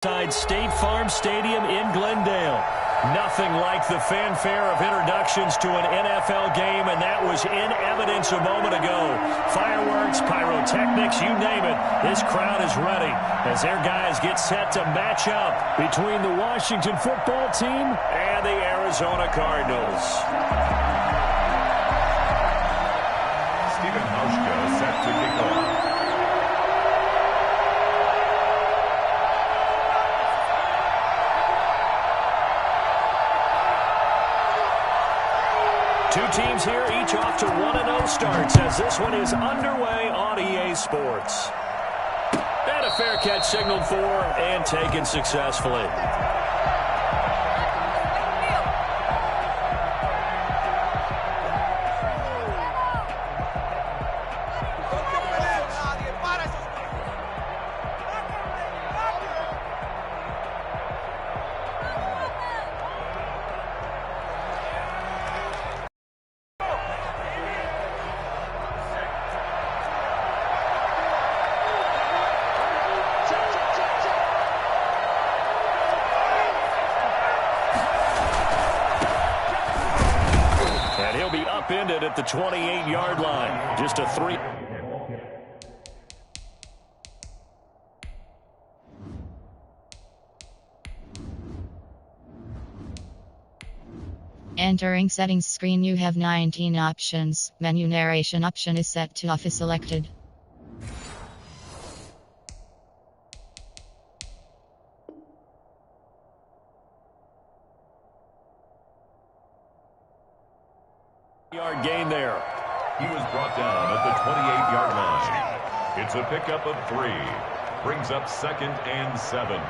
State Farm Stadium in Glendale. Nothing like the fanfare of introductions to an NFL game, and that was in evidence a moment ago. Fireworks, pyrotechnics, you name it. This crowd is ready as their guys get set to match up between the Washington football team and the Arizona Cardinals. Stephen Hauschka set to kick off. Two teams here, each off to 1-0 starts as this one is underway on EA Sports. And a fair catch signaled for and taken successfully. Upended at the 28-yard line. Just a 3. Entering settings screen, you have 19 options. Menu narration option is set to off is selected. Yard gain there. He was brought down at the 28-yard line. It's a pickup of 3. Brings up 2nd and 7.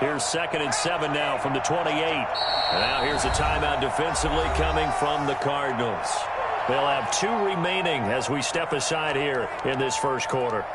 Here's 2nd and 7 now from the 28. And now here's a timeout defensively coming from the Cardinals. They'll have 2 remaining as we step aside here in this first quarter.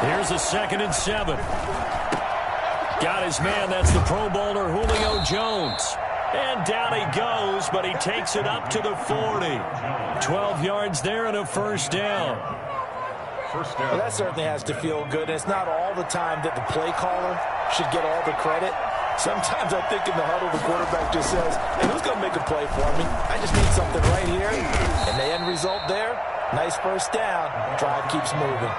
Here's a 2nd and 7. Got his man. That's the Pro Bowler Julio Jones. And down he goes, but he takes it up to the 40. 12 yards there and a first down. Well, that certainly has to feel good. It's not all the time that the play caller should get all the credit. Sometimes I think in the huddle, the quarterback just says, hey, who's going to make a play for me? I just need something right here. And the end result there, nice first down. Drive keeps moving.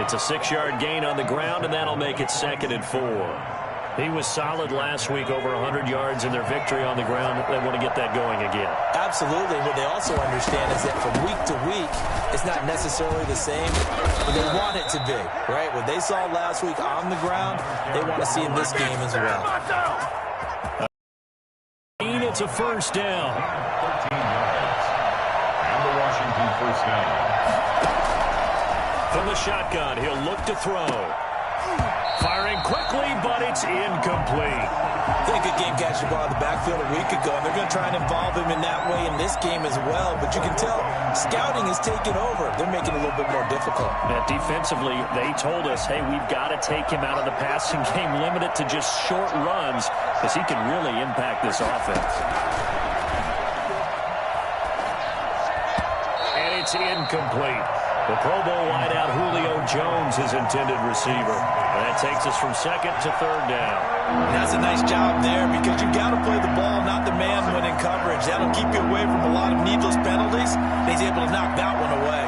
It's a 6-yard gain on the ground, and that'll make it 2nd and 4. He was solid last week, over 100 yards in their victory on the ground. They want to get that going again. Absolutely. What they also understand is that from week to week, it's not necessarily the same, but they want it to be, right? What they saw last week on the ground, they want to see in this game as well. It's a first down. 13 yards. And the Washington first down. From the shotgun, he'll look to throw. Firing quickly, but it's incomplete. I think a game catch the ball in the backfield a week ago, and they're going to try and involve him in that way in this game as well. But you can tell scouting is taking over. They're making it a little bit more difficult. Defensively, they told us, hey, we've got to take him out of the passing game, limit it to just short runs, because he can really impact this offense. And it's incomplete. The Pro Bowl wideout Julio Jones is intended receiver. And that takes us from 2nd to 3rd down. And that's a nice job there because you've got to play the ball, not the man when in coverage. That'll keep you away from a lot of needless penalties. And he's able to knock that one away.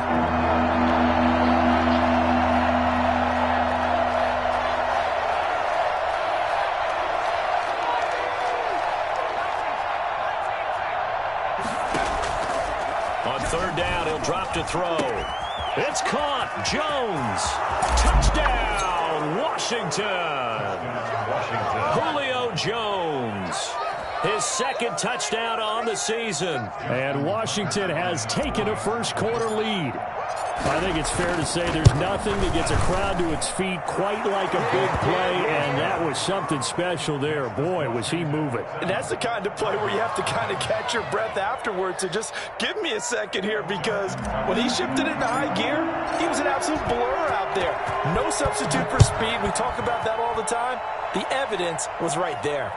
On 3rd down, he'll drop to throw. It's caught. Jones. Touchdown, Washington. Julio Jones. His 2nd touchdown on the season. And Washington has taken a first quarter lead. I think it's fair to say there's nothing that gets a crowd to its feet quite like a big play, and that was something special there. Boy, was he moving. And that's the kind of play where you have to kind of catch your breath afterwards and just give me a second here, because when he shifted into high gear, he was an absolute blur out there. No substitute for speed. We talk about that all the time. The evidence was right there.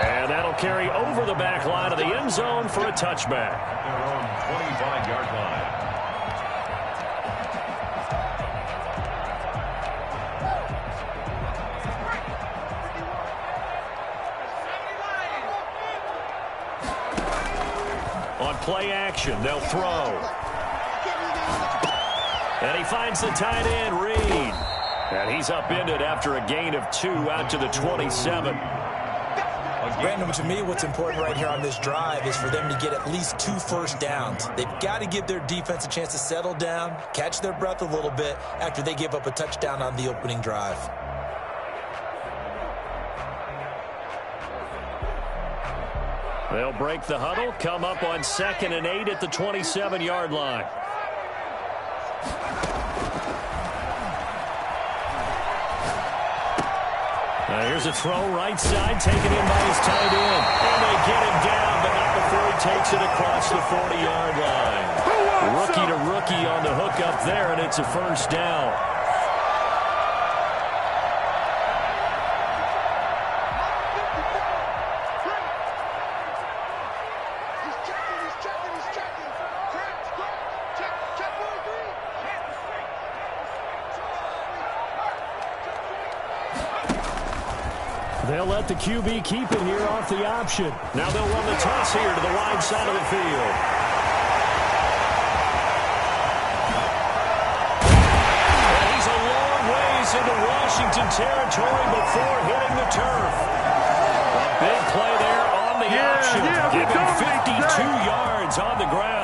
And that'll carry over the back line of the end zone for a touchback. Their own 25-yard line. On play action, they'll throw. And he finds the tight end, Reed. And he's upended after a gain of 2 out to the 27. Brandon, to me, what's important right here on this drive is for them to get at least 2 first downs. They've got to give their defense a chance to settle down, catch their breath a little bit after they give up a touchdown on the opening drive. They'll break the huddle, come up on 2nd and 8 at the 27-yard line. Here's a throw right side, taken in by his tight end. And they get him down, but not before he takes it across the 40-yard line. Rookie to rookie on the hook up there, and it's a first down. They'll let the QB keep it here off the option. Now they'll run the toss here to the wide side of the field. And he's a long ways into Washington territory before hitting the turf. A big play there on the option. Give him 52 yards on the ground.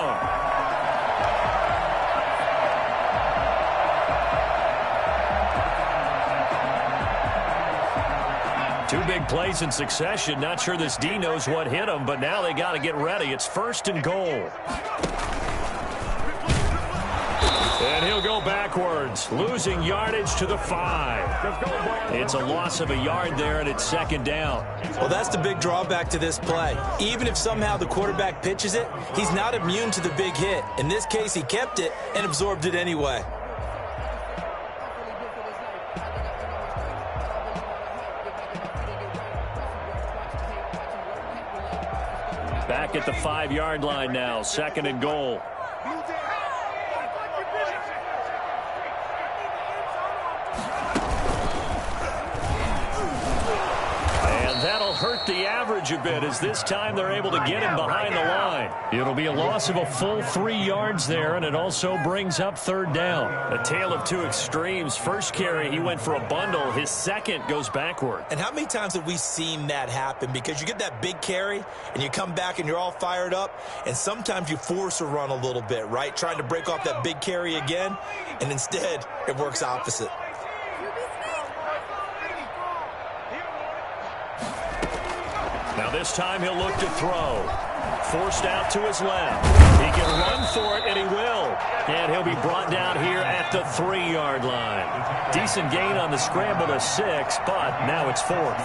Two big plays in succession. Not sure this D knows what hit him, but now they got to get ready. It's 1st and goal. And he'll go backwards, losing yardage to the 5. It's a loss of a yard there, and it's 2nd down. Well, that's the big drawback to this play. Even if somehow the quarterback pitches it, he's not immune to the big hit. In this case, he kept it and absorbed it anyway. Back at the 5-yard line now, 2nd and goal. And that'll hurt the average a bit, as this time they're able to get him behind the line. It'll be a loss of a full 3 yards there, and it also brings up 3rd down. A tale of two extremes. First carry, he went for a bundle. His second goes backward. And how many times have we seen that happen? Because you get that big carry, and you come back and you're all fired up, and sometimes you force a run a little bit, right? Trying to break off that big carry again, and instead it works opposite. Now this time he'll look to throw. Forced out to his left. He can run for it, and he will. And he'll be brought down here at the 3-yard line. Decent gain on the scramble to 6, but now it's 4th.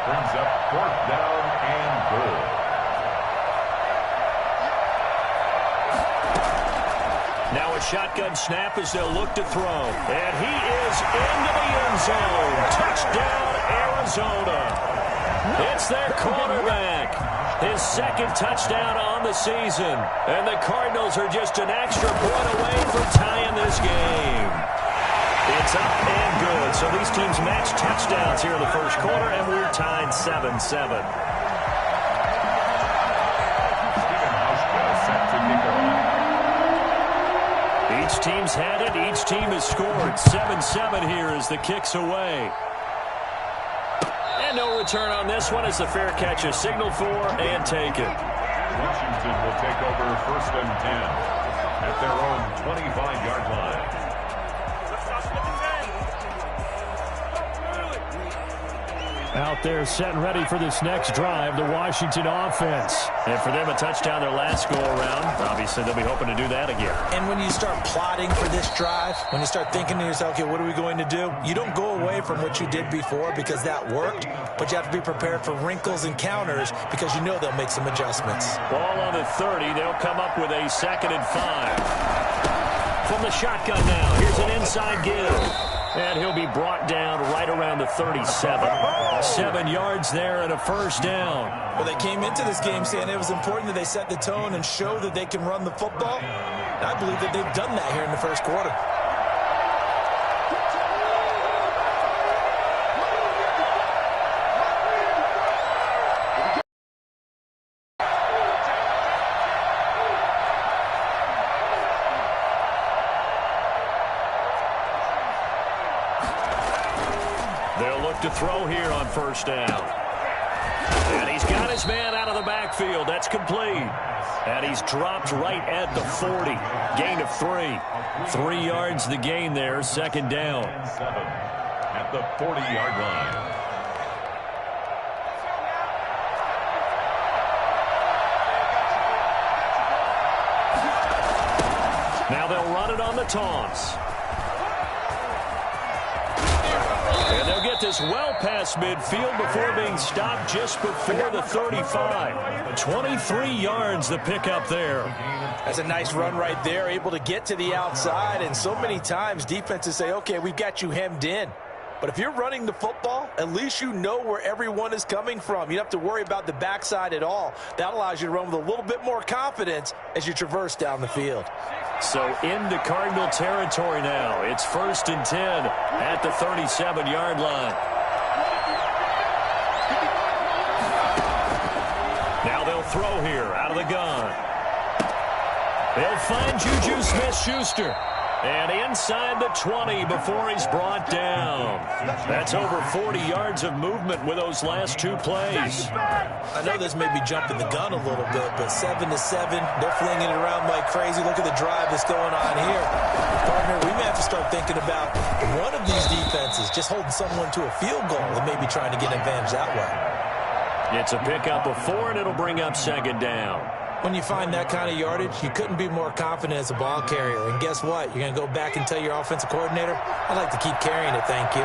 Brings up 4th down and goal. Now a shotgun snap as they'll look to throw. And he is into the end zone. Touchdown, Arizona. It's their quarterback. His 2nd touchdown on the season. And the Cardinals are just an extra point away from tying this game. It's up and good. So these teams match touchdowns here in the first quarter, and we're tied 7-7. Each team's had it. Each team has scored. 7-7 here as the kick's away. And no return on this one as the fair catch is signaled for and taken. Washington will take over 1st and 10 at their own 25-yard line. Now out there set and ready for this next drive, the Washington offense. And for them, a touchdown their last go-around. Obviously, they'll be hoping to do that again. And when you start plotting for this drive, when you start thinking to yourself, okay, what are we going to do? You don't go away from what you did before because that worked, but you have to be prepared for wrinkles and counters because you know they'll make some adjustments. Ball on the 30. They'll come up with a 2nd and 5. From the shotgun now, here's an inside give. And he'll be brought down right around the 37. 7 yards there and a first down. Well, they came into this game saying it was important that they set the tone and show that they can run the football. And I believe that they've done that here in the first quarter. To throw here on first down. And he's got his man out of the backfield. That's complete. And he's dropped right at the 40. Gain of 3. 3 yards the gain there. 2nd down. 7 at the 40-yard line. Now they'll run it on the toss. And they'll get this well past midfield before being stopped just before the 35. 23 yards the pickup there. That's a nice run right there, able to get to the outside. And so many times defenses say, okay, we've got you hemmed in. But if you're running the football, at least you know where everyone is coming from. You don't have to worry about the backside at all. That allows you to run with a little bit more confidence as you traverse down the field. So into Cardinal territory now. It's 1st and 10 at the 37-yard line. Now they'll throw here out of the gun. They'll find Juju Smith-Schuster. And inside the 20 before he's brought down. That's over 40 yards of movement with those last 2 plays. I know this may be jumping the gun a little bit, but 7-7, they're flinging it around like crazy. Look at the drive that's going on here. Partner, we may have to start thinking about one of these defenses just holding someone to a field goal and maybe trying to get an advantage that way. It's a pickup of 4, and it'll bring up 2nd down. When you find that kind of yardage, you couldn't be more confident as a ball carrier. And guess what? You're going to go back and tell your offensive coordinator, I'd like to keep carrying it, thank you.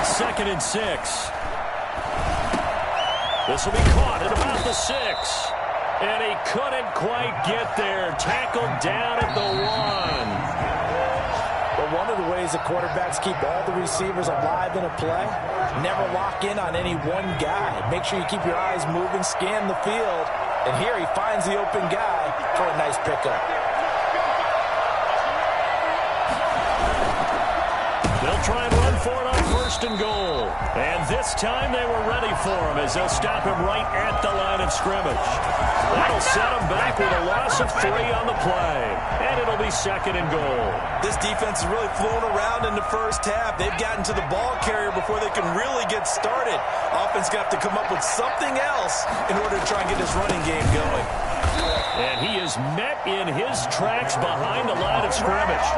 Second and 6. This will be caught at about the 6. And he couldn't quite get there. Tackled down at the 1. But one of the ways the quarterbacks keep all the receivers alive in a play, never lock in on any one guy. Make sure you keep your eyes moving, scan the field. And here he finds the open guy for a nice pickup. They'll try and run for it on 1st and goal. And this time they were ready for him as they'll stop him right at the line of scrimmage. That'll set him back with a loss of 3 on the play. And it'll be 2nd and goal. This defense is really flown around in the first half. They've gotten to the ball carrier before they can really get started. Offense going to have to come up with something else in order to try and get this running game going. And he is met in his tracks behind the line of scrimmage.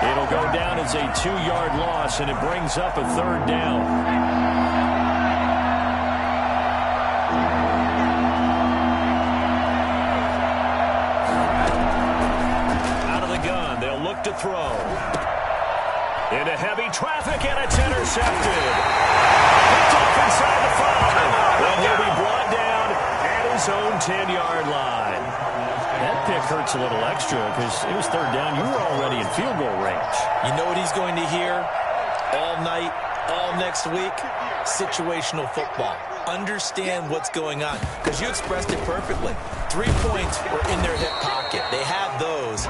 It'll go down as a 2-yard loss, and it brings up a 3rd down. Out of the gun, they'll look to throw. Into heavy traffic, and it's intercepted. Picked off inside the 5. And he'll be brought down at his own 10-yard line. That pick hurts a little extra because it was 3rd down. You were already in field goal range. You know what he's going to hear all night, all next week? Situational football. Understand what's going on because you expressed it perfectly. 3 points were in their hip pocket. They had those.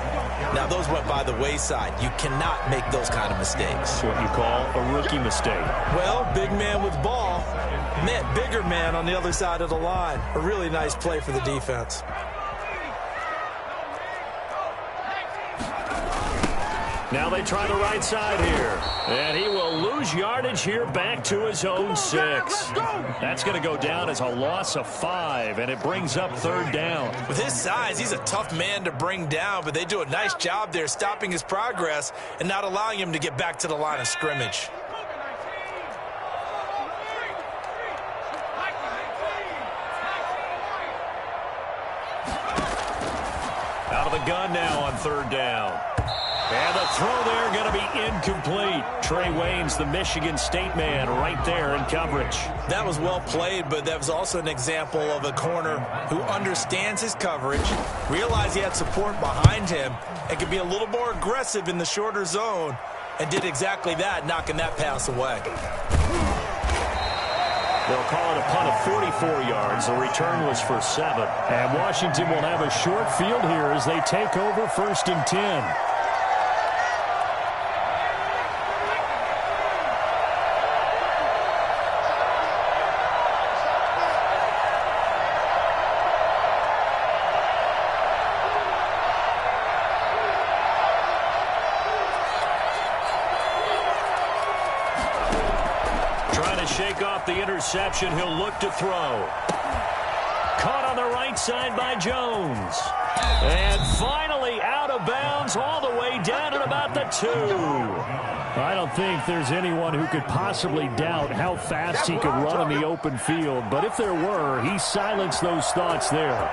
Now, those went by the wayside. You cannot make those kind of mistakes. It's what you call a rookie mistake. Well, big man with ball. Man, bigger man on the other side of the line. A really nice play for the defense. Now they try the right side here. And he will lose yardage here back to his own 6. That's going to go down as a loss of 5, and it brings up 3rd down. With his size, he's a tough man to bring down, but they do a nice job there stopping his progress and not allowing him to get back to the line of scrimmage. Out of the gun now on 3rd down. And the throw there going to be incomplete. Trey Waynes, the Michigan State man, right there in coverage. That was well played, but that was also an example of a corner who understands his coverage, realized he had support behind him, and could be a little more aggressive in the shorter zone, and did exactly that, knocking that pass away. They'll call it a punt of 44 yards. The return was for 7. And Washington will have a short field here as they take over 1st and 10. Shake off the interception. He'll look to throw. Caught on the right side by Jones. And finally out of bounds all the way down at about the 2. I don't think there's anyone who could possibly doubt how fast he could run in the open field. But if there were, he silenced those thoughts there.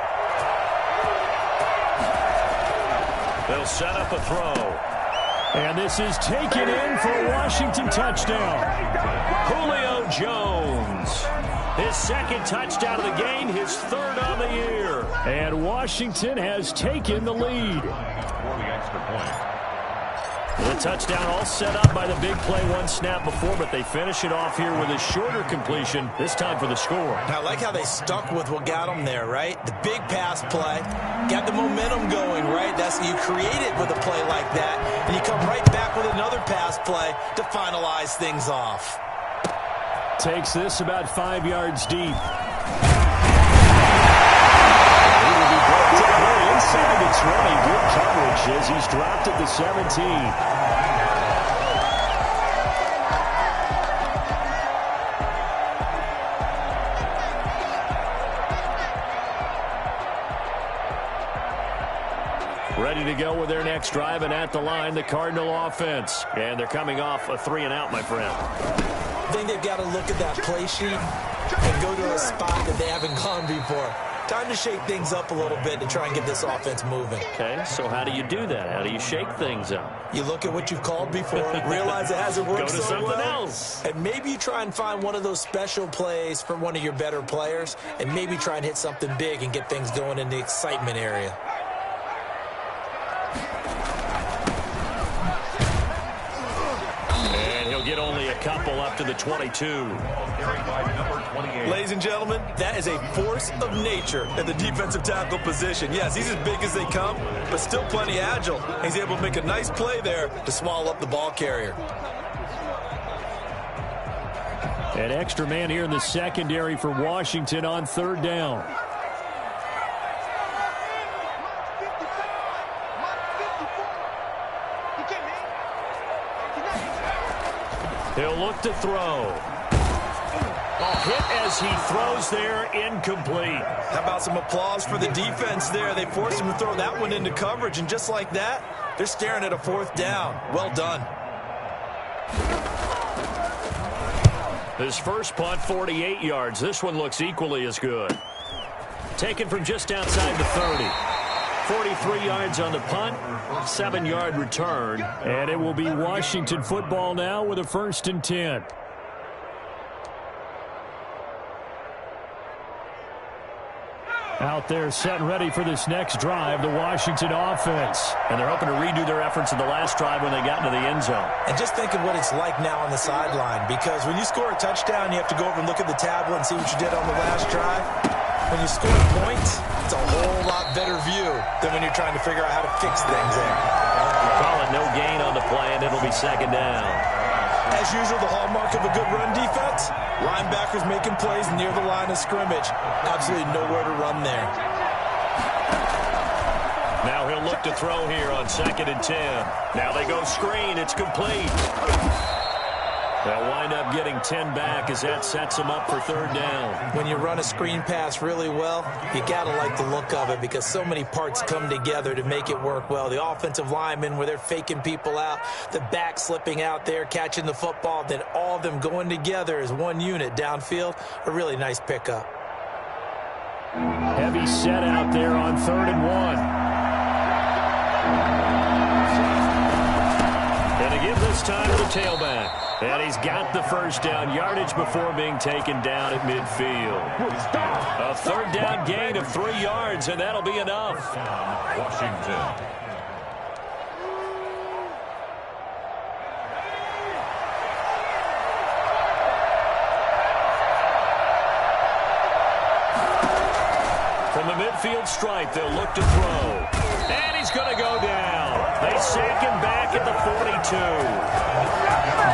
They'll set up a throw. And this is taken in for a Washington touchdown. Julio Jones. His 2nd touchdown of the game, his 3rd on the year. And Washington has taken the lead. For the extra point. The touchdown all set up by the big play 1 snap before, but they finish it off here with a shorter completion, this time for the score. I like how they stuck with what got them there, right? The big pass play, got the momentum going, right? That's you create it with a play like that, and you come right back with another pass play to finalize things off. Takes this about 5 yards deep. He will be brought together inside the 20. Good coverage as he's dropped at the 17. Ready to go with their next drive, and at the line, the Cardinal offense. And they're coming off a 3-and-out, my friend. I think they've got to look at that play sheet and go to a spot that they haven't gone before. Time to shake things up a little bit to try and get this offense moving. Okay, so how do you do that? How do you shake things up? You look at what you've called before, realize it hasn't worked go to so something well, else. and maybe you try and find one of those special plays from one of your better players, and maybe try and hit something big and get things going in the excitement area. Get only a couple up to the 22. Ladies and gentlemen, that is a force of nature at the defensive tackle position. Yes, he's as big as they come, but still plenty agile. He's able to make a nice play there to swallow up the ball carrier. An extra man here in the secondary for Washington on 3rd down. He'll look to throw. Hit as he throws there, incomplete. How about some applause for the defense there? They forced him to throw that one into coverage, and just like that, they're staring at a 4th down. Well done. His first punt, 48 yards. This one looks equally as good. Taken from just outside the 30. 43 yards on the punt, 7-yard return, and it will be Washington football now with a 1st and 10. Out there set and ready for this next drive, the Washington offense. And they're hoping to redo their efforts in the last drive when they got into the end zone. And just think of what it's like now on the sideline, because when you score a touchdown, you have to go over and look at the tablet and see what you did on the last drive. When you score points, it's a whole lot better view than when you're trying to figure out how to fix things there. Call it no gain on the play, and it'll be 2nd down. As usual, the hallmark of a good run defense, linebackers making plays near the line of scrimmage. Absolutely nowhere to run there. Now he'll look to throw here on 2nd and 10. Now they go screen. It's complete. They'll wind up getting 10 back as that sets them up for 3rd down. When you run a screen pass really well, you got to like the look of it because so many parts come together to make it work well. The offensive linemen where they're faking people out, the back slipping out there, catching the football, then all of them going together as one unit downfield. A really nice pickup. Heavy set out there on 3rd and 1. And to give this time to the tailback. And he's got the 1st down yardage before being taken down at midfield. A 3rd down gain of 3 yards, and that'll be enough. Washington. From the midfield stripe, they'll look to throw. And he's going to go down. They sack him back at the 42.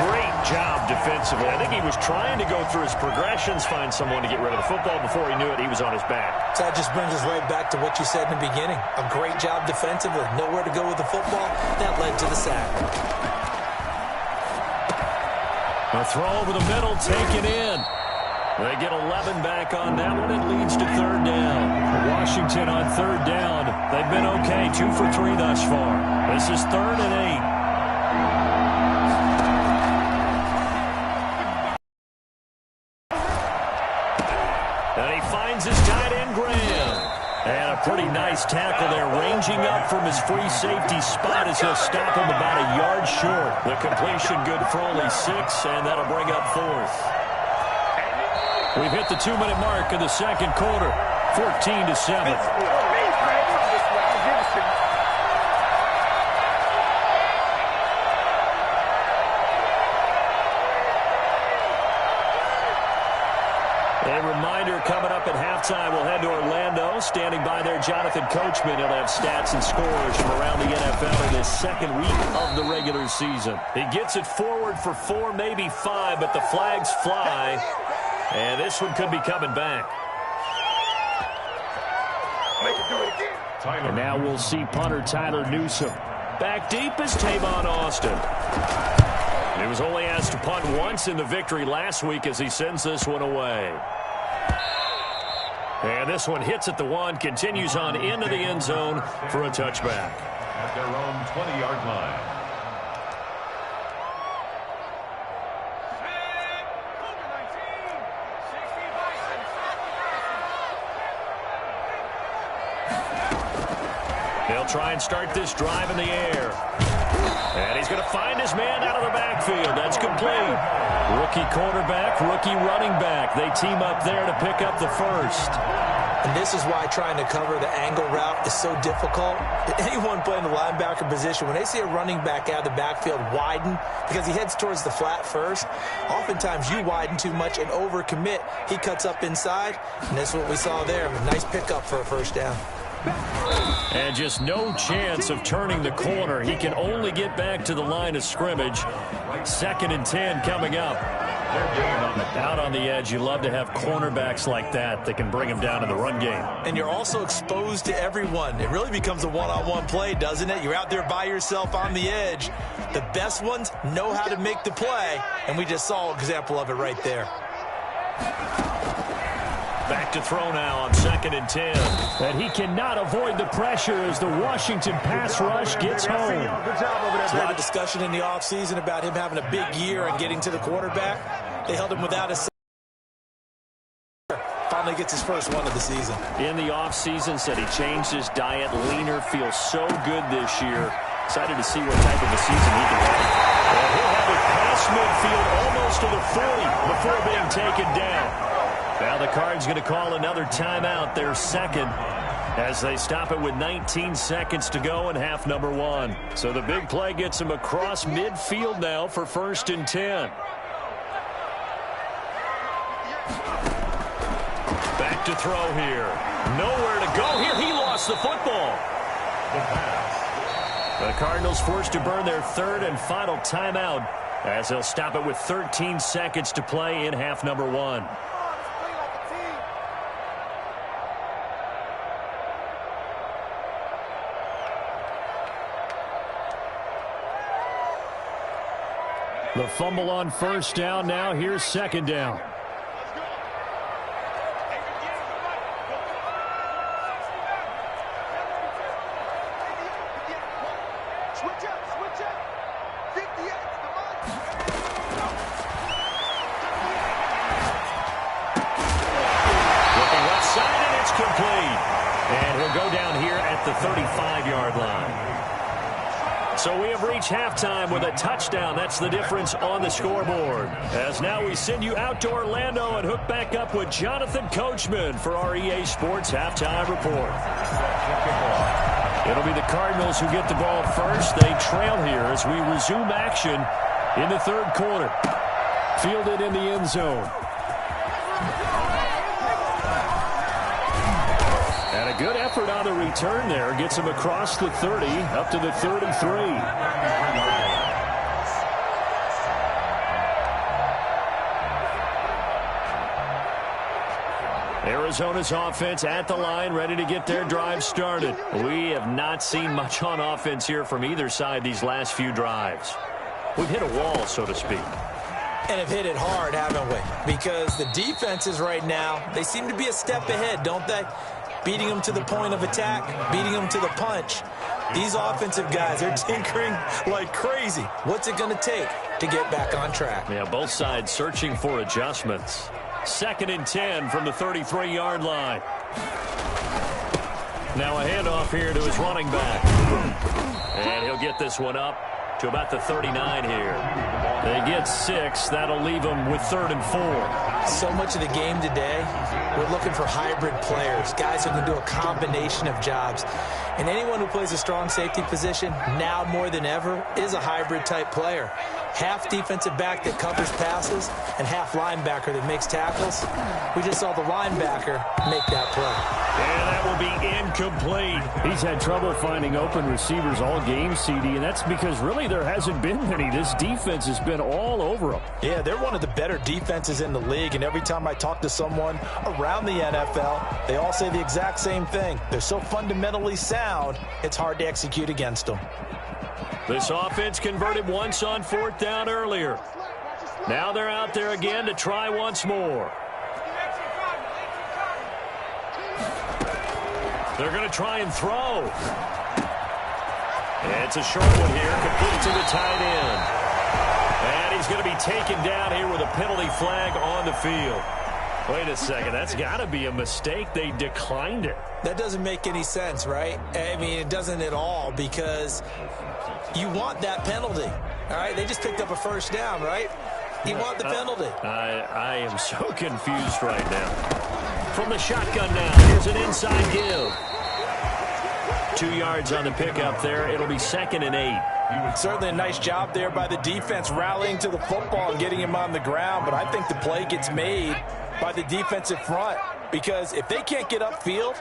Great job defensively. I think he was trying to go through his progressions, find someone to get rid of the football. Before he knew it, he was on his back. So that just brings us right back to what you said in the beginning. A great job defensively. Nowhere to go with the football. That led to the sack. A throw over the middle, taken in. They get 11 back on that one. It leads to 3rd down. Washington on 3rd down. They've been okay, 2 for 3 thus far. This is 3rd and 8. And he finds his tight end, Graham. And a pretty nice tackle there, ranging up from his free safety spot as he'll stop him about a yard short. The completion good for only 6, and that'll bring up 4th. We've hit the 2-minute mark in the 2nd quarter, 14-7. A reminder, coming up at halftime, we'll head to Orlando. Standing by there, Jonathan Coachman. He'll have stats and scores from around the NFL in his 2nd week of the regular season. He gets it forward for 4, maybe 5, but the flags fly. And this one could be coming back. And now we'll see punter Tyler Newsome. Back deep is Tavon Austin. He was only asked to punt once in the victory last week as he sends this one away. And this one hits at the 1, continues on into the end zone for a touchback. At their own 20-yard line. They'll try and start this drive in the air. And he's going to find his man out of the backfield. That's complete. Rookie quarterback, rookie running back. They team up there to pick up the 1st. And this is why trying to cover the angle route is so difficult. Anyone playing the linebacker position, when they see a running back out of the backfield widen, because he heads towards the flat first, oftentimes you widen too much and overcommit. He cuts up inside, and that's what we saw there. A nice pickup for a 1st down. And just no chance of turning the corner. He can only get back to the line of scrimmage. 2nd and 10 coming up. Out on the edge, you love to have cornerbacks like that can bring him down in the run game. And you're also exposed to everyone. It really becomes a one-on-one play, doesn't it? You're out there by yourself on the edge. The best ones know how to make the play, and we just saw an example of it right there. Back to throw now on 2nd and 10. And he cannot avoid the pressure as the Washington pass rush gets home. There's a lot of discussion in the offseason about him having a big year and getting to the quarterback. They held him without a finally gets his first one of the season. In the offseason, said he changed his diet, leaner, feels so good this year. Excited to see what type of a season he can have. And he'll have it past midfield almost to the 40 before being taken down. Now the Cards going to call another timeout, their 2nd, as they stop it with 19 seconds to go in half number 1. So the big play gets him across midfield now for 1st and 10. Back to throw here. Nowhere to go here. He lost the football. The Cardinals forced to burn their 3rd and final timeout as they'll stop it with 13 seconds to play in half number 1. The fumble on first down. Now here's second down. Looking left side, and it's complete. And he'll go down here at the 35-yard line. So we have reached halftime with a touchdown. That's the difference on the scoreboard. As now we send you out to Orlando and hook back up with Jonathan Coachman for our EA Sports Halftime Report. It'll be the Cardinals who get the ball first. They trail here as we resume action in the third quarter. Fielded in the end zone. And a good effort on the return there. Gets him across the 30, up to the 33. Arizona's offense at the line, ready to get their drive started. We have not seen much on offense here from either side these last few drives. We've hit a wall, so to speak. And have hit it hard, haven't we? Because the defenses right now, they seem to be a step ahead, don't they? Beating them to the point of attack, beating them to the punch. These offensive guys are tinkering like crazy. What's it going to take to get back on track? Yeah, both sides searching for adjustments. 2nd and 10 from the 33-yard line. Now a handoff here to his running back. And he'll get this one up to about the 39 here. They get 6. That'll leave them with 3rd and 4. So much of the game today, we're looking for hybrid players, guys who can do a combination of jobs. And anyone who plays a strong safety position, now more than ever, is a hybrid-type player. Half defensive back that covers passes and half linebacker that makes tackles. We just saw the linebacker make that play. And that will be incomplete. He's had trouble finding open receivers all game, CD, and that's because really there hasn't been many. This defense has been all over them. Yeah, they're one of the better defenses in the league, and every time I talk to someone around the NFL, they all say the exact same thing. They're so fundamentally sound, it's hard to execute against them. This offense converted once on 4th down earlier. Now they're out there again to try once more. They're going to try and throw. It's a short one here, complete to the tight end. And he's going to be taken down here with a penalty flag on the field. Wait a second, that's got to be a mistake. They declined it. That doesn't make any sense, right? I mean, it doesn't at all, because you want that penalty. All right, they just picked up a first down, right? You want the penalty. I am so confused right now. From the shotgun now, here's an inside give. 2 yards on the pickup there. It'll be 2nd and 8. Certainly a nice job there by the defense rallying to the football and getting him on the ground, but I think the play gets made by the defensive front, because if they can't get upfield,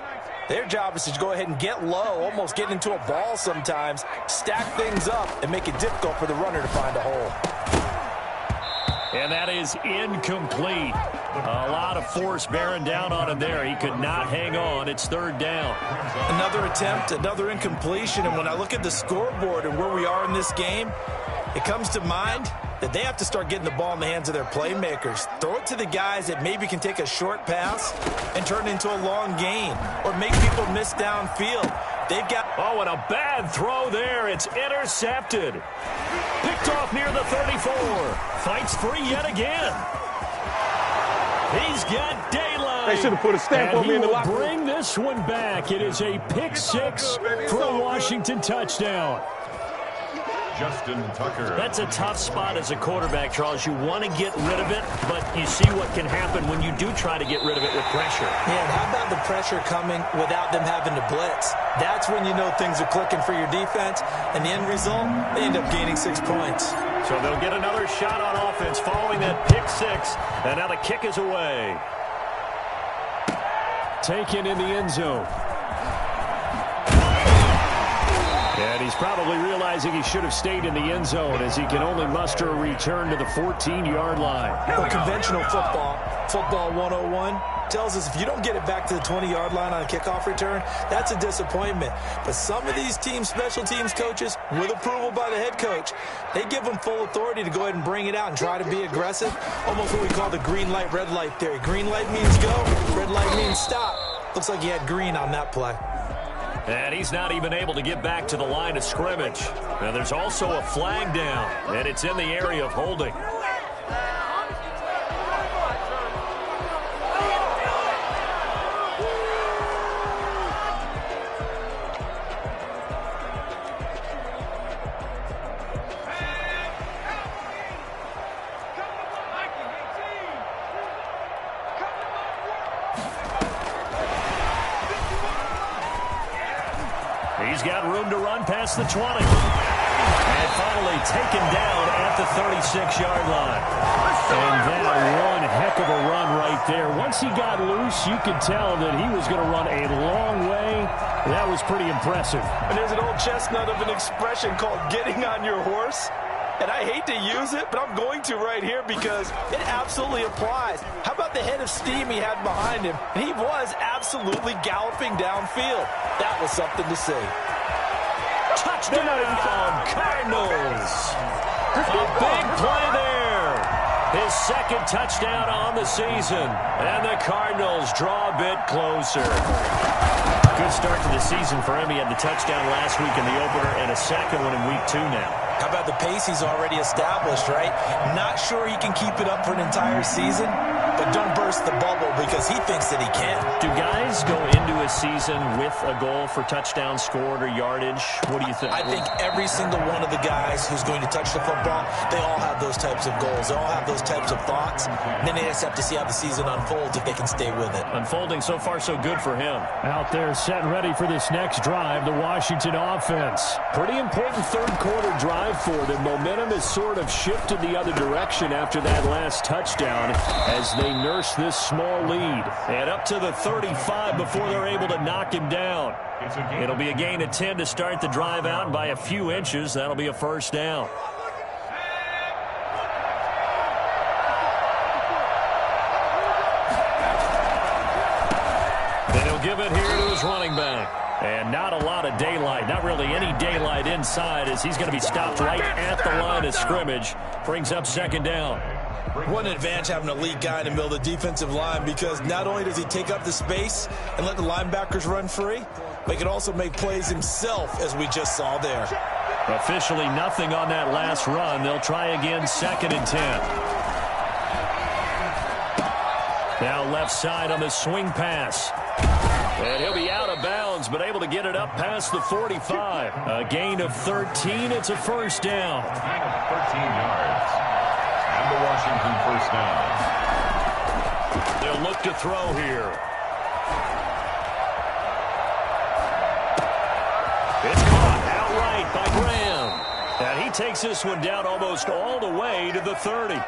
their job is to go ahead and get low, almost get into a ball sometimes, stack things up, and make it difficult for the runner to find a hole. And that is incomplete. A lot of force bearing down on him there. He could not hang on. It's 3rd down. Another attempt, another incompletion, and when I look at the scoreboard and where we are in this game, it comes to mind that they have to start getting the ball in the hands of their playmakers. Throw it to the guys that maybe can take a short pass and turn it into a long gain, or make people miss downfield. They've got... Oh, and a bad throw there. It's intercepted. Picked off near the 34. Fights free yet again. He's got daylight. They should have put a stamp on me in the locker room. Bring this one back. It is a pick 6 for a Washington touchdown. Justin Tucker. That's a tough spot as a quarterback, Charles. You want to get rid of it, but you see what can happen when you do try to get rid of it with pressure. Yeah, and how about the pressure coming without them having to blitz? That's when you know things are clicking for your defense, and the end result, they end up gaining 6 points. So they'll get another shot on offense following that pick 6, and now the kick is away. Taken in the end zone. And he's probably realizing he should have stayed in the end zone, as he can only muster a return to the 14-yard line. Well, conventional football 101, tells us if you don't get it back to the 20-yard line on a kickoff return, that's a disappointment. But some of these special teams coaches, with approval by the head coach, they give them full authority to go ahead and bring it out and try to be aggressive. Almost what we call the green light, red light theory. Green light means go, red light means stop. Looks like he had green on that play. And he's not even able to get back to the line of scrimmage. Now there's also a flag down, and it's in the area of holding. He's got room to run past the 20. And finally taken down at the 36-yard line. And that one heck of a run right there. Once he got loose, you could tell that he was going to run a long way. That was pretty impressive. And there's an old chestnut of an expression called getting on your horse. And I hate to use it, but I'm going to right here because it absolutely applies. How about the head of steam he had behind him? And he was absolutely galloping downfield. That was something to see. Touchdown, Cardinals. A big play there. His second touchdown on the season. And the Cardinals draw a bit closer. Good start to the season for him. He had the touchdown last week in the opener and a second one in week 2 now. How about the pace he's already established, right? Not sure he can keep it up for an entire season, but don't burst the bubble because he thinks that he can. Do guys go into a season with a goal for touchdown scored or yardage? What do you think? I think every single one of the guys who's going to touch the football, they all have those types of goals. They all have those types of thoughts. And then they just have to see how the season unfolds if they can stay with it. Unfolding so far so good for him. Out there set ready for this next drive, the Washington offense. Pretty important third quarter drive for them. Momentum has sort of shifted the other direction after that last touchdown as they nurse this small lead. And up to the 35 before they're able to knock him down. It'll be a gain of 10 to start the drive out, and by a few inches, that'll be a first down. And he'll give it here to his running back. And not a lot of daylight, not really any daylight inside as he's going to be stopped right at the line of scrimmage. Brings up second down. What an advantage having an elite guy in the middle of the defensive line because not only does he take up the space and let the linebackers run free, but he can also make plays himself as we just saw there. Officially nothing on that last run. They'll try again, 2nd and 10. Now left side on the swing pass. And he'll be out of bounds, but able to get it up past the 45. A gain of 13. It's a first down. 13 yards. And the Washington first down. They'll look to throw here. It's caught outright by Graham. And he takes this one down almost all the way to the 30.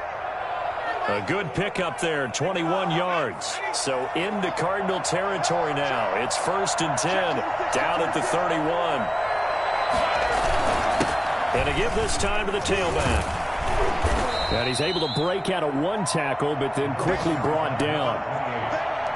A good pickup there, 21 yards. So into Cardinal territory now. It's 1st and 10, down at the 31. And a give this time to the tailback. And he's able to break out of one tackle, but then quickly brought down.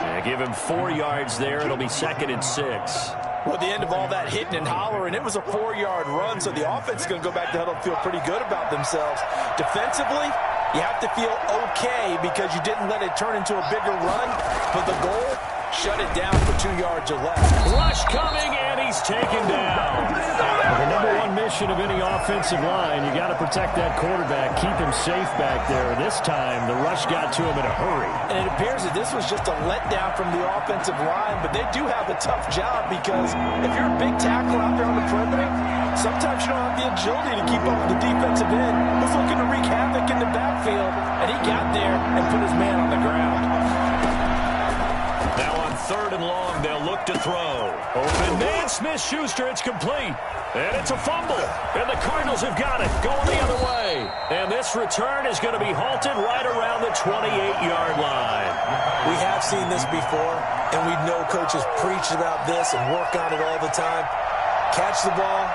And give him 4 yards there. It'll be 2nd and 6. Well, at the end of all that hitting and hollering, it was a 4-yard run, so the offense is going to go back to huddle and feel pretty good about themselves. Defensively, you have to feel okay because you didn't let it turn into a bigger run, but the goal, shut it down for 2 yards or less. Rush coming, and he's taken down. The number one mission of any offensive line, you got to protect that quarterback, keep him safe back there. This time, the rush got to him in a hurry. And it appears that this was just a letdown from the offensive line, but they do have a tough job because if you're a big tackle out there on the perimeter, sometimes you don't have the agility to keep up with the defensive end who's looking to wreak havoc in the backfield, and he got there and put his man on the ground. Now on 3rd and long, they'll look to throw. Open man, Smith-Schuster, it's complete. And it's a fumble. And the Cardinals have got it, going the other way. And this return is going to be halted right around the 28-yard line. We have seen this before, and we know coaches preach about this and work on it all the time. Catch the ball.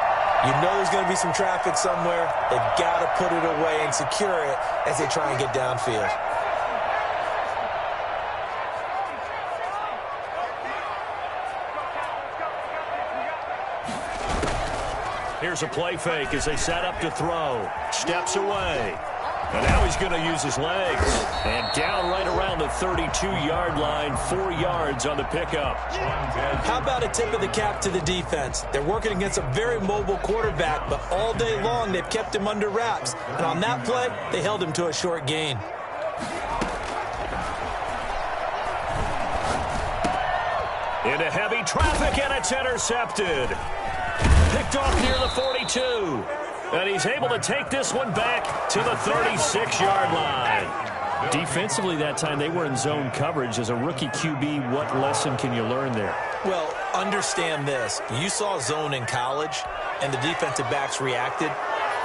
You know there's going to be some traffic somewhere. They've got to put it away and secure it as they try and get downfield. Here's a play fake as they set up to throw. Steps away. And now he's going to use his legs. And down right around the 32-yard line, 4 yards on the pickup. How about a tip of the cap to the defense? They're working against a very mobile quarterback, but all day long they've kept him under wraps. And on that play, they held him to a short gain. Into heavy traffic, and it's intercepted. Picked off near the 42. And he's able to take this one back to the 36-yard line. Defensively that time, they were in zone coverage. As a rookie QB, what lesson can you learn there? Well, understand this. You saw zone in college, and the defensive backs reacted,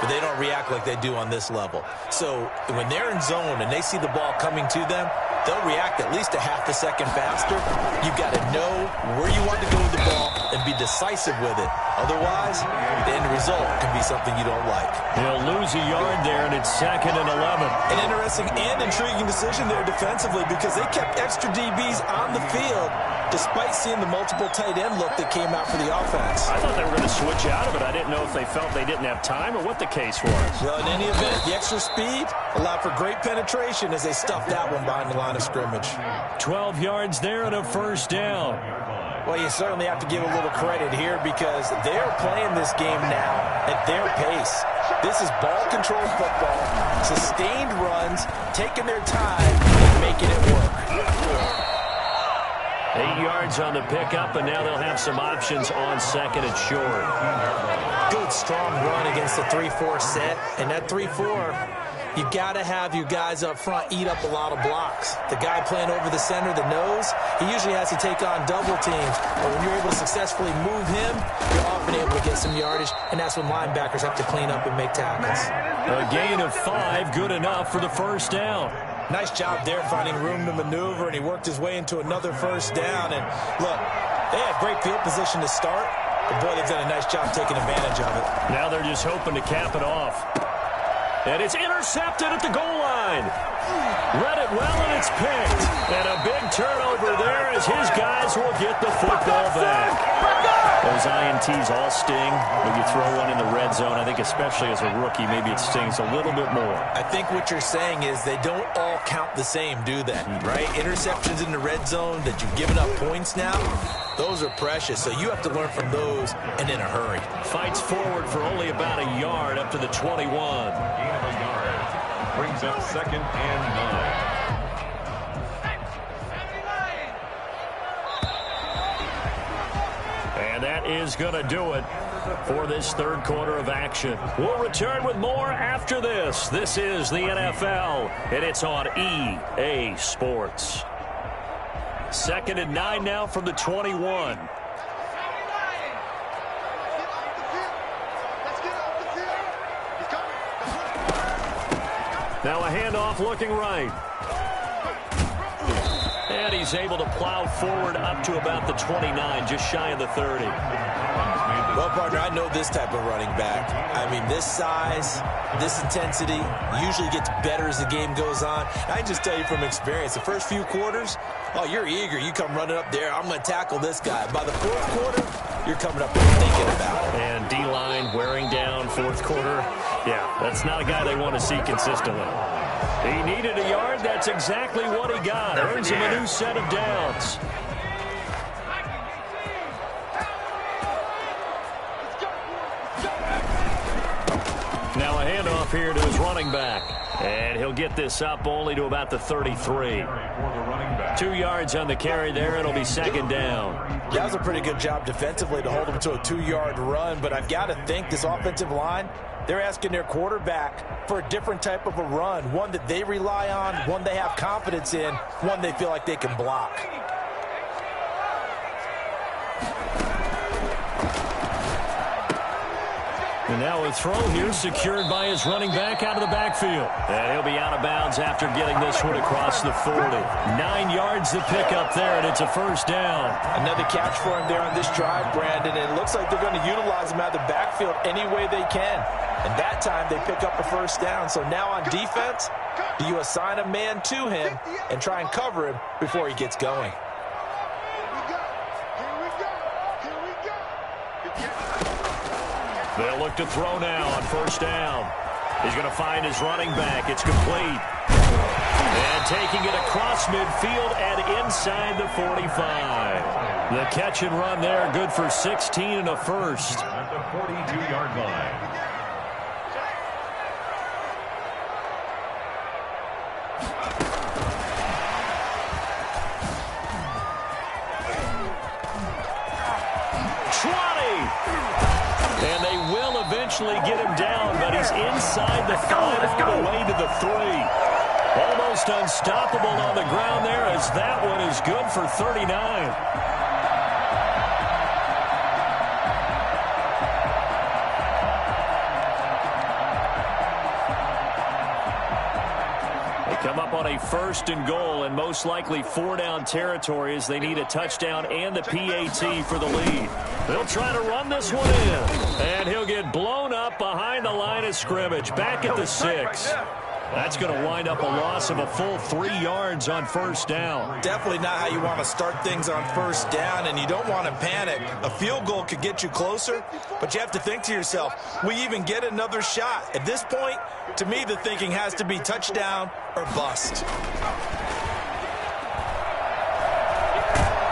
but they don't react like they do on this level. So when they're in zone and they see the ball coming to them, they'll react at least a half a second faster. You've got to know where you want to go with the ball and be decisive with it. Otherwise, the end result can be something you don't like. He'll lose a yard there, and it's 2nd and 11. An interesting and intriguing decision there defensively because they kept extra DBs on the field despite seeing the multiple tight end look that came out for the offense. I thought they were going to switch out of it. I didn't know if they felt they didn't have time or what the case was. Well, in any event, the extra speed allowed for great penetration as they stuffed that one behind the line of scrimmage. 12 yards there and a first down. Well, you certainly have to give a little credit here because they're playing this game now at their pace. This is ball control football, sustained runs, taking their time, and making it work. 8 yards on the pickup, and now they'll have some options on 2nd and short. Good, strong run against the 3-4 set, and that 3-4... you've got to have your guys up front eat up a lot of blocks. The guy playing over the center, the nose, he usually has to take on double teams. But when you're able to successfully move him, you're often able to get some yardage, and that's when linebackers have to clean up and make tackles. A gain of 5, good enough for the first down. Nice job there finding room to maneuver, and he worked his way into another first down. And look, they had great field position to start, but boy, they've done a nice job taking advantage of it. Now they're just hoping to cap it off. And it's intercepted at the goal line. Read it well, and it's picked. And a big turnover there as his guys will get the football back. Those INTs all sting when you throw one in the red zone. I think especially as a rookie, maybe it stings a little bit more. I think what you're saying is they don't all count the same, do they? Right? Interceptions in the red zone that you've given up points now, those are precious. So you have to learn from those and in a hurry. Fights forward for only about a yard up to the 21. Gain of a yard. Brings up 2nd and 9. And that is going to do it for this third quarter of action. We'll return with more after this. This is the NFL, and it's on EA Sports. 2nd and 9 now from the 21. Now a handoff looking right. And he's able to plow forward up to about the 29, just shy of the 30. Well, partner, I know this type of running back. I mean, this size, this intensity usually gets better as the game goes on. I can just tell you from experience, the first few quarters, oh, you're eager. You come running up there, I'm going to tackle this guy. By the fourth quarter, you're coming up there thinking about it. And D-line wearing down fourth quarter. Yeah, that's not a guy they want to see consistently. He needed a yard. That's exactly what he got. Earns him a new set of downs. Now a handoff here to his running back. And he'll get this up only to about the 33. 2 yards on the carry there. It'll be 2nd down. That was a pretty good job defensively to hold him to a 2-yard run, but I've got to think this offensive line, they're asking their quarterback for a different type of a run, one that they rely on, one they have confidence in, one they feel like they can block. And now a throw here secured by his running back out of the backfield. And he'll be out of bounds after getting this one across the 40. 9 yards to pick up there, and it's a first down. Another catch for him there on this drive, Brandon, and it looks like they're going to utilize him out of the backfield any way they can. And that time they pick up a first down. So now on defense, do you assign a man to him and try and cover him before he gets going? They'll look to throw now on first down. He's going to find his running back. It's complete. And taking it across midfield and inside the 45. The catch and run there, good for 16 and a first. At the 42-yard line. And they will eventually get him down, but he's inside the 5 all the way to the 3. Almost unstoppable on the ground there as that one is good for 39. Come up on a 1st and goal and most likely 4-down territory as they need a touchdown and the PAT for the lead. They'll try to run this one in. And he'll get blown up behind the line of scrimmage. Back at the 6. That's going to wind up a loss of a full 3 yards on first down. Definitely not how you want to start things on first down, and you don't want to panic. A field goal could get you closer, but you have to think to yourself, will you even get another shot? At this point, to me, the thinking has to be touchdown or bust.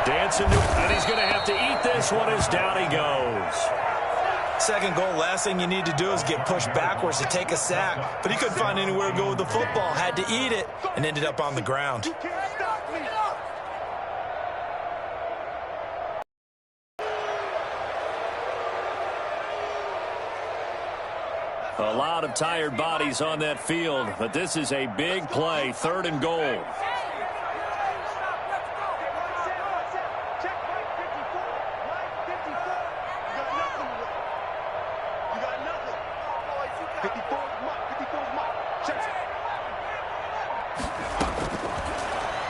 Dancing, and he's going to have to eat this one as down he goes. Second goal, last thing you need to do is get pushed backwards to take a sack. But he couldn't find anywhere to go with the football. Had to eat it and ended up on the ground. A lot of tired bodies on that field, but this is a big play, 3rd and goal.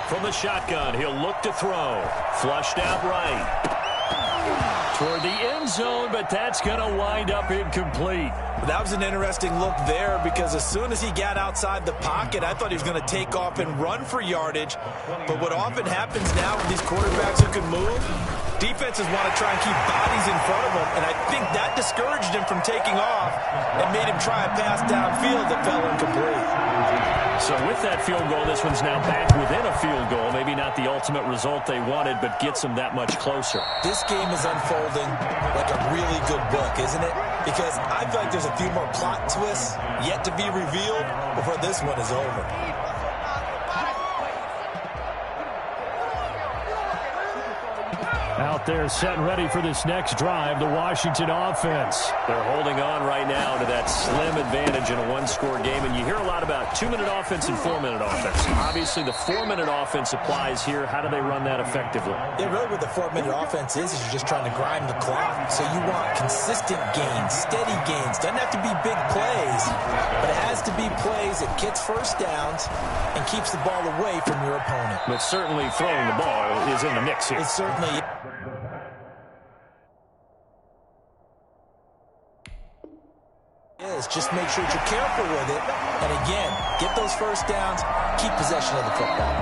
From the shotgun, he'll look to throw. Flushed out right. Toward the end zone, but that's going to wind up incomplete. That was an interesting look there because as soon as he got outside the pocket, I thought he was going to take off and run for yardage. But what often happens now with these quarterbacks who can move, defenses want to try and keep bodies in front of them, and I think that discouraged him from taking off and made him try a pass downfield that fell incomplete. So with that field goal, this one's now back within a field goal. Maybe not the ultimate result they wanted, but gets them that much closer. This game is unfolding like a really good book, isn't it? Because I feel like there's a few more plot twists yet to be revealed before this one is over. Out there set and ready for this next drive, the Washington offense. They're holding on right now to that slim advantage in a one-score game, and you hear a lot about 2-minute offense and 4-minute offense. Obviously, the 4-minute offense applies here. How do they run that effectively? Yeah, really what the 4-minute offense is you're just trying to grind the clock. So you want consistent gains, steady gains. Doesn't have to be big plays, but it has to be plays that gets first downs and keeps the ball away from your opponent. But certainly throwing the ball is in the mix here. It certainly is. Just make sure that you're careful with it. And again, get those first downs, keep possession of the football.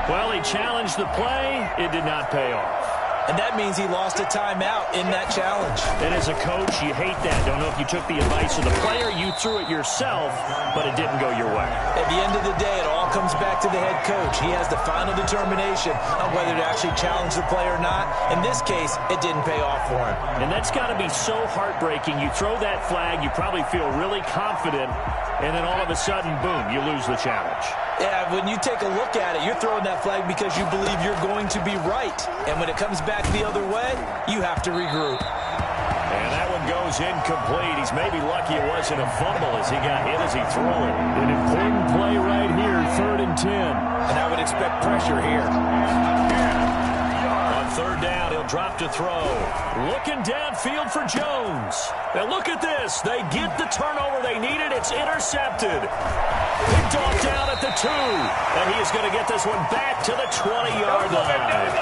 Well, he challenged the play. It did not pay off. And that means he lost a timeout in that challenge. And as a coach, you hate that. Don't know if you took the advice of the player, you threw it yourself, but it didn't go your way. At the end of the day, it all comes back to the head coach. He has the final determination on whether to actually challenge the play or not. In this case, it didn't pay off for him. And that's got to be so heartbreaking. You throw that flag, you probably feel really confident, and then all of a sudden, boom, you lose the challenge. Yeah, when you take a look at it, you're throwing that flag because you believe you're going to be right. And when it comes back the other way, you have to regroup. And that one goes incomplete. He's maybe lucky it wasn't a fumble as he got hit as he threw it. An important play right here, 3rd and 10. And I would expect pressure here. On 3rd down, he'll drop to throw. Looking downfield for Jones. Now look at this. They get the turnover they needed. It's intercepted. Picked off down at the 2. And he is going to get this one back to the 20-yard line.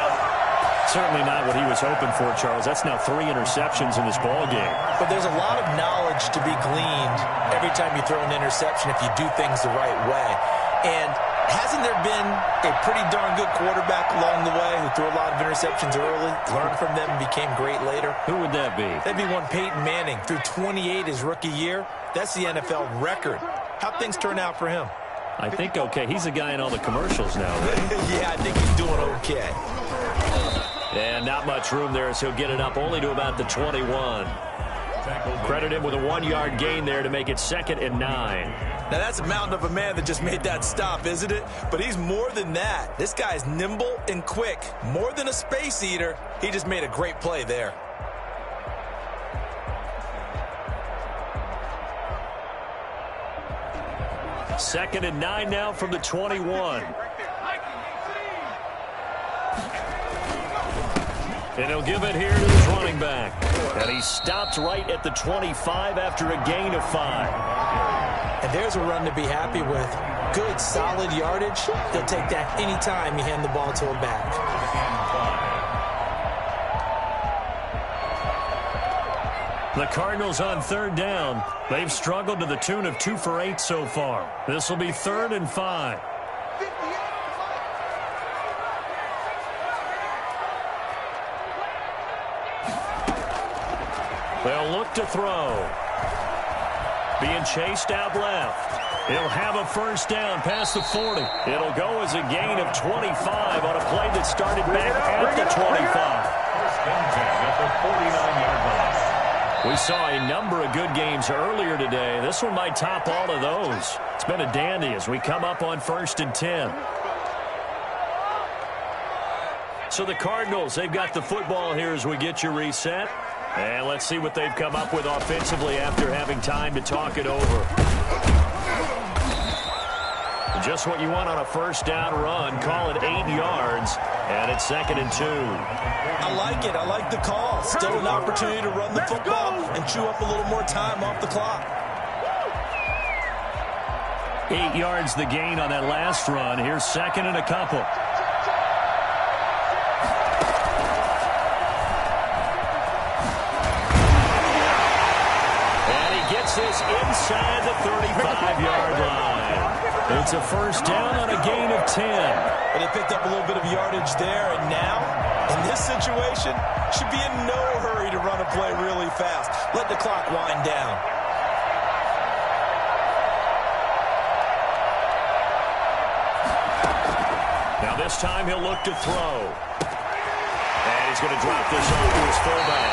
Certainly not what he was hoping for, Charles. That's now 3 interceptions in this ball game. But there's a lot of knowledge to be gleaned every time you throw an interception if you do things the right way. And hasn't there been a pretty darn good quarterback along the way who threw a lot of interceptions early, learned from them, and became great later. Who would that be? That'd be one Peyton Manning. Threw 28 his rookie year. That's the NFL record. How'd things turn out for him? I think okay. He's a guy in all the commercials now, right? Yeah, I think he's doing okay. And not much room there as he'll get it up only to about the 21. Credit him with a 1-yard gain there to make it 2nd and 9. Now, that's a mountain of a man that just made that stop, isn't it? But he's more than that. This guy's nimble and quick. More than a space eater. He just made a great play there. Second and 9 now from the 21. And he'll give it here to his running back. And he stopped right at the 25 after a gain of 5. And there's a run to be happy with. Good, solid yardage. They'll take that anytime you hand the ball to a back. The Cardinals on 3rd down. They've struggled to the tune of 2 for 8 so far. This will be 3rd and 5. They'll look to throw. Being chased out left. He'll have a first down past the 40. It'll go as a gain of 25 on a play that started back at the 25. We saw a number of good games earlier today. This one might top all of those. It's been a dandy as we come up on 1st and 10. So the Cardinals, they've got the football here as we get you reset. And let's see what they've come up with offensively after having time to talk it over. Just what you want on a first down run. Call it 8 yards. And it's 2nd and 2. I like it. I like the call. Still an opportunity to run the football and chew up a little more time off the clock. 8 yards the gain on that last run. Here's 2nd and a couple. This inside the 35-yard line. It's a first down on a gain of 10. But they picked up a little bit of yardage there, and now, in this situation, should be in no hurry to run a play really fast. Let the clock wind down. Now this time he'll look to throw. And he's going to drop this off to his fullback.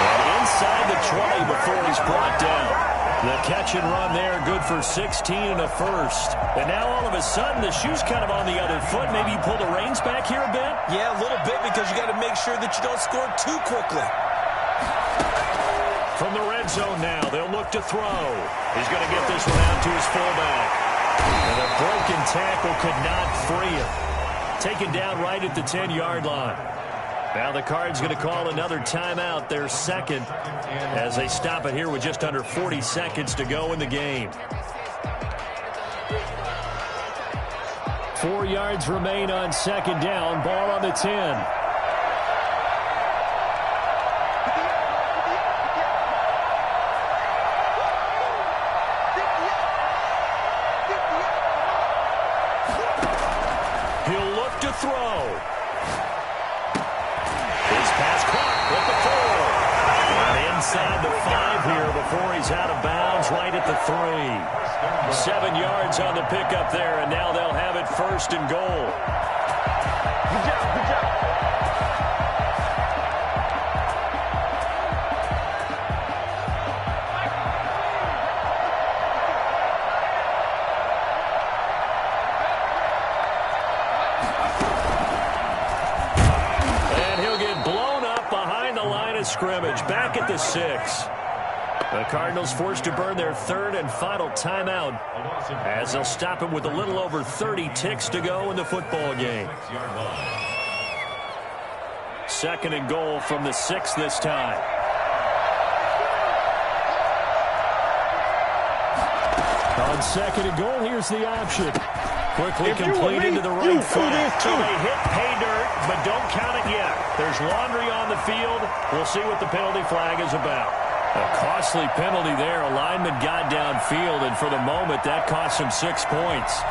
And inside the 20 before he's brought down. The catch and run there, good for 16 and a first. And now all of a sudden, the shoe's kind of on the other foot. Maybe you pull the reins back here a bit? Yeah, a little bit because you got to make sure that you don't score too quickly. From the red zone now, they'll look to throw. He's going to get this one out to his fullback. And a broken tackle could not free him. Taken down right at the 10-yard line. Now the Cards going to call another timeout, their second, as they stop it here with just under 40 seconds to go in the game. 4 yards remain on 2nd down. Ball on the 10. He'll look to throw. Inside the 5 here before he's out of bounds right at the 3. 7 yards on the pickup there, and now they'll have it 1st and goal. Good job, good job. Scrimmage back at the 6. The Cardinals forced to burn their 3rd and final timeout as they'll stop it with a little over 30 ticks to go in the football game. 2nd and goal from the 6 this time. On 2nd and goal, here's the option. Quickly complete into the right foot. So they hit pay dirt, but don't count it yet. There's laundry on the field. We'll see what the penalty flag is about. A costly penalty there. A lineman got downfield, and for the moment, that cost him 6 points.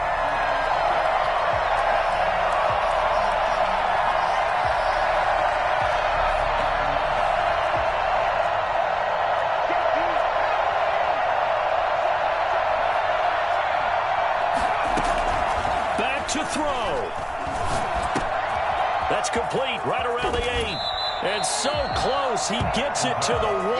to throw. That's complete right around the 8. And so close, he gets it to the 1.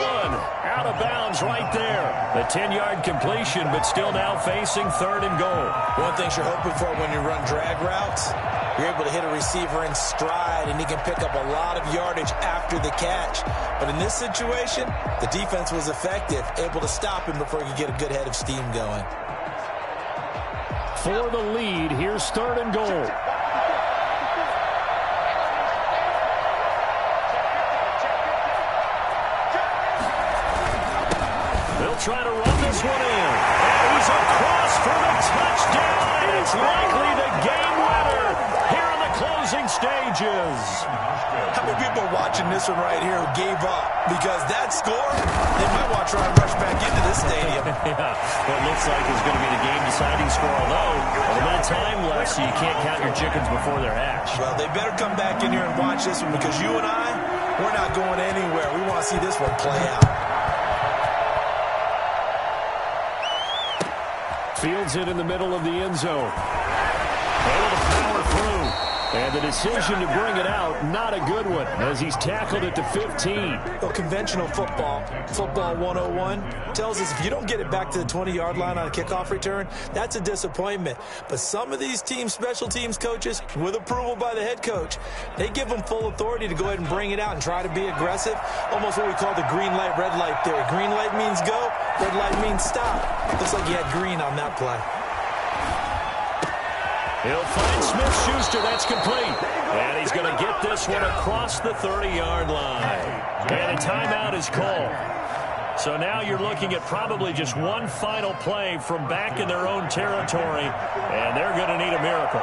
Out of bounds right there. A 10-yard completion, but still now facing 3rd and goal. One thing you're hoping for when you run drag routes, you're able to hit a receiver in stride, and he can pick up a lot of yardage after the catch. But in this situation, the defense was effective, able to stop him before he could get a good head of steam going. For the lead, here's 3rd and goal. Try to run this one in. And he's across for the touchdown. And it's likely the game winner here in the closing stages. How many people are watching this one right here who gave up? Because that score, they might want to try and rush back into this stadium. Yeah, well, it looks like it's going to be the game-deciding score, although a little bit of time left, so you can't count your chickens before they're hatched. Well, they better come back in here and watch this one, because you and I, we're not going anywhere. We want to see this one play out. Fields it in the middle of the end zone. Able to power through. And the decision to bring it out, not a good one, as he's tackled at the 15. Well, conventional football 101, tells us if you don't get it back to the 20-yard line on a kickoff return, that's a disappointment. But some of these teams, special teams coaches, with approval by the head coach, they give them full authority to go ahead and bring it out and try to be aggressive. Almost what we call the green light, red light theory. Green light means go, red light means stop. Looks like he had green on that play. He'll find Smith-Schuster. That's complete. And he's going to get this one across the 30-yard line. And a timeout is called. So now you're looking at probably just one final play from back in their own territory. And they're going to need a miracle.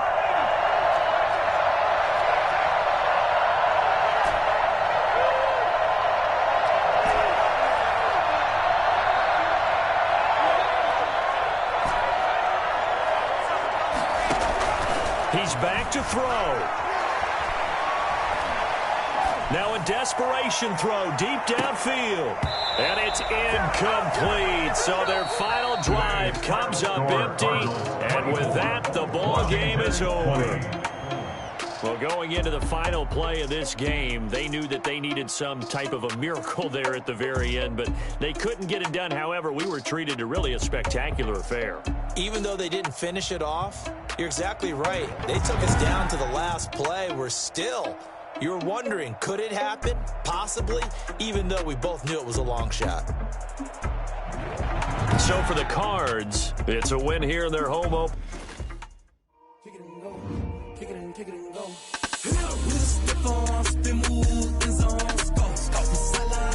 He's back to throw. Now a desperation throw deep downfield. And it's incomplete. So their final drive comes up empty. And with that, the ball game is over. Well, going into the final play of this game, they knew that they needed some type of a miracle there at the very end, but they couldn't get it done. However, we were treated to really a spectacular affair. Even though they didn't finish it off, you're exactly right. They took us down to the last play. We're still, you're wondering, could it happen? Possibly, even though we both knew it was a long shot. So for the Cards, it's a win here in their home opener.